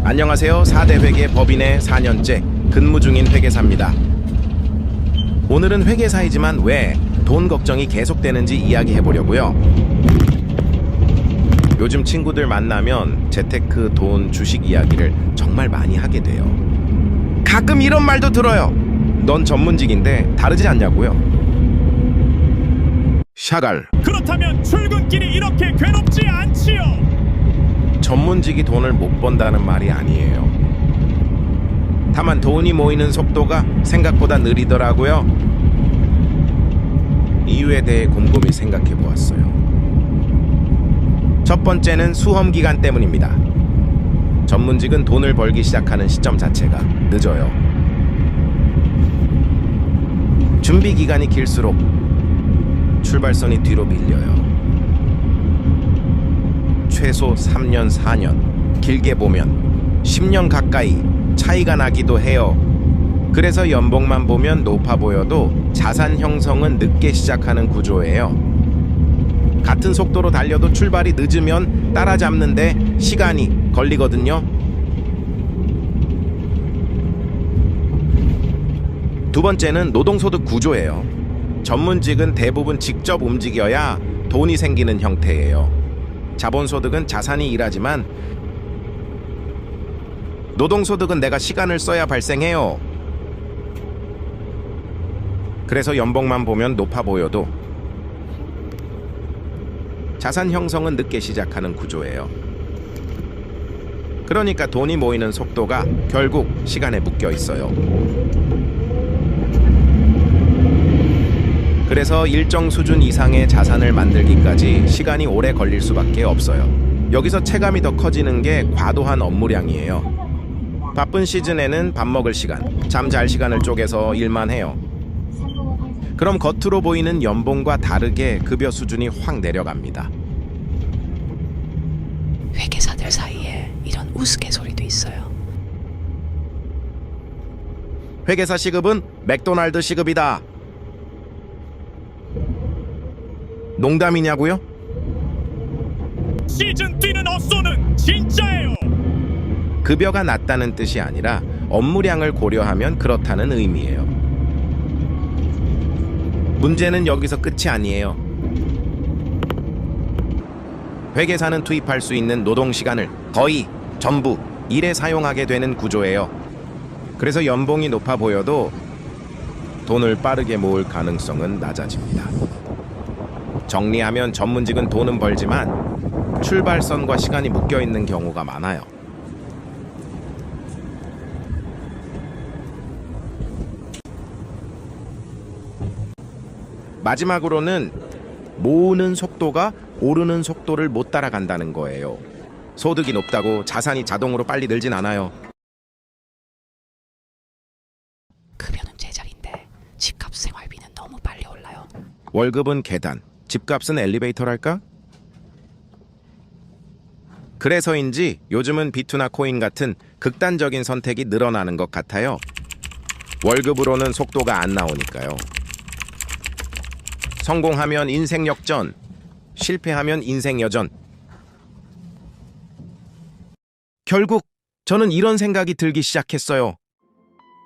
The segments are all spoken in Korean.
안녕하세요. 4대 회계 법인의 4년째 근무 중인 회계사입니다. 오늘은 회계사이지만 왜 돈 걱정이 계속되는지 이야기해보려고요. 요즘 친구들 만나면 재테크, 돈, 주식 이야기를 정말 많이 하게 돼요. 가끔 이런 말도 들어요. 넌 전문직인데 다르지 않냐고요. 샤갈. 그렇다면 출근길이 이렇게 괴롭지 않지요. 전문직이 돈을 못 번다는 말이 아니에요. 다만 돈이 모이는 속도가 생각보다 느리더라고요. 이유에 대해 곰곰이 생각해 보았어요. 첫 번째는 수험 기간 때문입니다. 전문직은 돈을 벌기 시작하는 시점 자체가 늦어요. 준비 기간이 길수록 출발선이 뒤로 밀려요. 최소 3년, 4년, 길게 보면 10년 가까이 차이가 나기도 해요. 그래서 연봉만 보면 높아 보여도 자산 형성은 늦게 시작하는 구조예요. 같은 속도로 달려도 출발이 늦으면 따라잡는데 시간이 걸리거든요. 두 번째는 노동소득 구조예요. 전문직은 대부분 직접 움직여야 돈이 생기는 형태예요. 자본소득은 자산이 일하지만 노동소득은 내가 시간을 써야 발생해요. 그래서 연봉만 보면 높아 보여도 자산 형성은 늦게 시작하는 구조예요. 그러니까 돈이 모이는 속도가 결국 시간에 묶여 있어요. 그래서 일정 수준 이상의 자산을 만들기까지 시간이 오래 걸릴 수밖에 없어요. 여기서 체감이 더 커지는 게 과도한 업무량이에요. 바쁜 시즌에는 밥 먹을 시간, 잠 잘 시간을 쪼개서 일만 해요. 그럼 겉으로 보이는 연봉과 다르게 급여 수준이 확 내려갑니다. 회계사들 사이에 이런 우스갯소리도 있어요. 회계사 시급은 맥도날드 시급이다. 농담이냐고요? 시즌 뛰는 엇소는 진짜예요. 급여가 낮다는 뜻이 아니라 업무량을 고려하면 그렇다는 의미예요. 문제는 여기서 끝이 아니에요. 회계사는 투입할 수 있는 노동시간을 거의 전부 일에 사용하게 되는 구조예요. 그래서 연봉이 높아 보여도 돈을 빠르게 모을 가능성은 낮아집니다. 정리하면 전문직은 돈은 벌지만 출발선과 시간이 묶여 있는 경우가 많아요. 마지막으로는 모으는 속도가 오르는 속도를 못 따라간다는 거예요. 소득이 높다고 자산이 자동으로 빨리 늘진 않아요. 급여는 제자리인데 집값 생활비는 너무 빨리 올라요. 월급은 계단, 집값은 엘리베이터랄까? 그래서인지 요즘은 비투나 코인 같은 극단적인 선택이 늘어나는 것 같아요. 월급으로는 속도가 안 나오니까요. 성공하면 인생 역전, 실패하면 인생 여전. 결국 저는 이런 생각이 들기 시작했어요.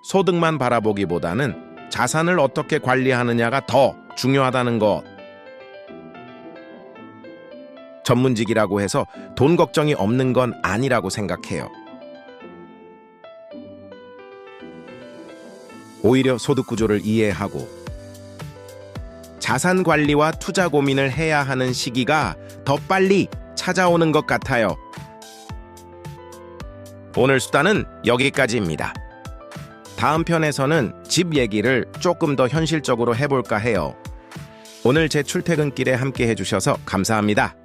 소득만 바라보기보다는 자산을 어떻게 관리하느냐가 더 중요하다는 것. 전문직이라고 해서 돈 걱정이 없는 건 아니라고 생각해요. 오히려 소득 구조를 이해하고 자산 관리와 투자 고민을 해야 하는 시기가 더 빨리 찾아오는 것 같아요. 오늘 수다는 여기까지입니다. 다음 편에서는 집 얘기를 조금 더 현실적으로 해볼까 해요. 오늘 제 출퇴근길에 함께 해주셔서 감사합니다.